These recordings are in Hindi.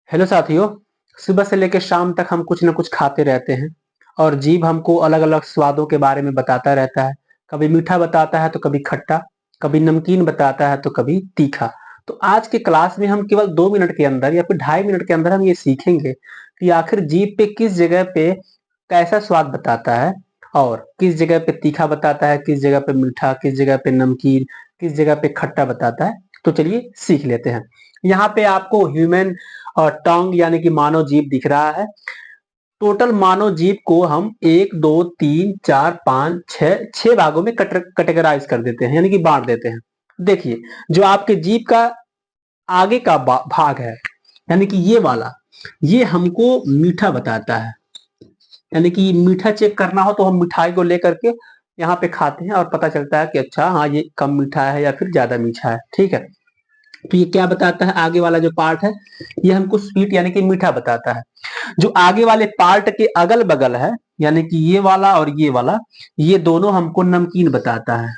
हेलो साथियों। सुबह से लेकर शाम तक हम कुछ न कुछ खाते रहते हैं और जीभ हमको अलग अलग स्वादों के बारे में बताता रहता है। कभी मीठा बताता है तो कभी खट्टा, कभी नमकीन बताता है तो कभी तीखा। तो आज के क्लास में हम केवल 2 मिनट के अंदर या फिर 2.5 मिनट के अंदर हम ये सीखेंगे कि आखिर जीभ पे किस जगह पे कैसा स्वाद बताता है और किस जगह पे तीखा बताता है, किस जगह पे मीठा, किस जगह पे नमकीन, किस जगह पे खट्टा बताता है। तो चलिए सीख लेते हैं। यहाँ पे आपको ह्यूमन और टंग यानी कि मानव जीभ दिख रहा है। टोटल मानव जीभ को हम 1 2 3 4 5 6 भागों में कैटेगराइज कर देते हैं, यानी कि बांट देते हैं। देखिए, जो आपके जीभ का आगे का भाग है, यानी कि ये वाला, ये हमको मीठा बताता है। यानी कि मीठा चेक करना हो तो हम मिठाई को लेकर के यहाँ पे खाते हैं और पता चलता है कि अच्छा हाँ, ये कम मीठा है या फिर ज्यादा मीठा है। ठीक है, तो ये क्या बताता है? आगे वाला जो पार्ट है ये हमको स्वीट यानी कि मीठा बताता है। जो आगे वाले पार्ट के अगल बगल है, यानी कि ये वाला और ये वाला, ये दोनों हमको नमकीन बताता है।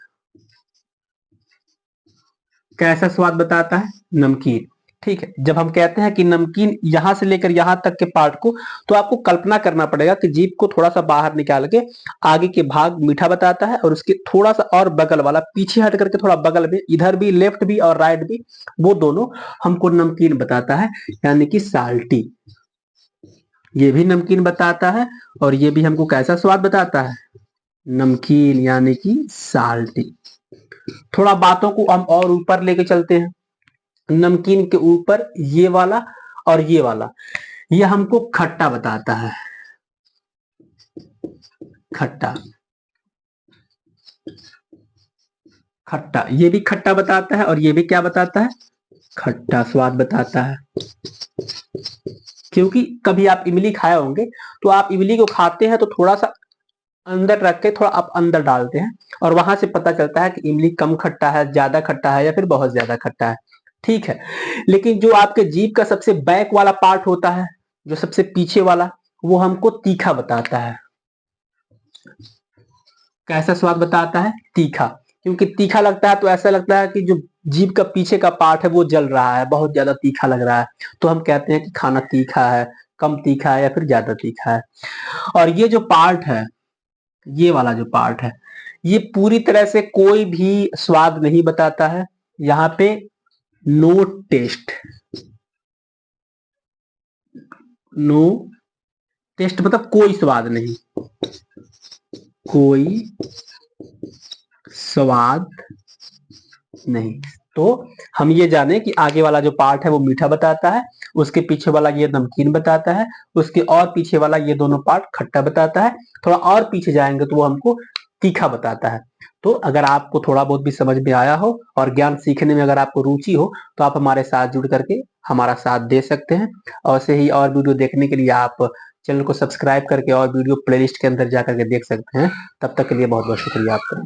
कैसा स्वाद बताता है? नमकीन। ठीक है, जब हम कहते हैं कि नमकीन यहां से लेकर यहां तक के पार्ट को, तो आपको कल्पना करना पड़ेगा कि जीभ को थोड़ा सा बाहर निकाल के आगे के भाग मीठा बताता है और उसके थोड़ा सा और बगल वाला पीछे हट करके थोड़ा बगल में, इधर भी लेफ्ट भी और राइट भी, वो दोनों हमको नमकीन बताता है, यानी कि साल्टी। ये भी नमकीन बताता है और ये भी हमको कैसा स्वाद बताता है? नमकीन यानी कि साल्टी। थोड़ा बातों को हम और ऊपर लेके चलते हैं। नमकीन के ऊपर ये वाला और ये वाला, ये हमको खट्टा बताता है। खट्टा, खट्टा, ये भी खट्टा बताता है और ये भी क्या बताता है? खट्टा स्वाद बताता है। क्योंकि कभी आप इमली खाए होंगे, तो आप इमली को खाते हैं तो थोड़ा सा अंदर रख के थोड़ा आप अंदर डालते हैं और वहां से पता चलता है कि इमली कम खट्टा है, ज्यादा खट्टा है या फिर बहुत ज्यादा खट्टा है। ठीक है, लेकिन जो आपके जीभ का सबसे बैक वाला पार्ट होता है, जो सबसे पीछे वाला, वो हमको तीखा बताता है। कैसा स्वाद बताता है? तीखा। क्योंकि तीखा लगता है तो ऐसा लगता है कि जो जीभ का पीछे का पार्ट है वो जल रहा है, बहुत ज्यादा तीखा लग रहा है। तो हम कहते हैं कि खाना तीखा है, कम तीखा है या फिर ज्यादा तीखा है। और ये जो पार्ट है, ये वाला जो पार्ट है, ये पूरी तरह से कोई भी स्वाद नहीं बताता है। यहाँ पे नो टेस्ट, नो टेस्ट मतलब कोई स्वाद नहीं, कोई स्वाद नहीं। तो हम ये जाने कि आगे वाला जो पार्ट है वो मीठा बताता है, उसके पीछे वाला ये नमकीन बताता है, उसके और पीछे वाला ये दोनों पार्ट खट्टा बताता है, थोड़ा और पीछे जाएंगे तो वो हमको तीखा बताता है। तो अगर आपको थोड़ा बहुत भी समझ में आया हो और ज्ञान सीखने में अगर आपको रुचि हो, तो आप हमारे साथ जुड़ करके हमारा साथ दे सकते हैं। और ऐसे ही और वीडियो देखने के लिए आप चैनल को सब्सक्राइब करके और वीडियो प्लेलिस्ट के अंदर जाकर के देख सकते हैं। तब तक के लिए बहुत बहुत शुक्रिया आपका।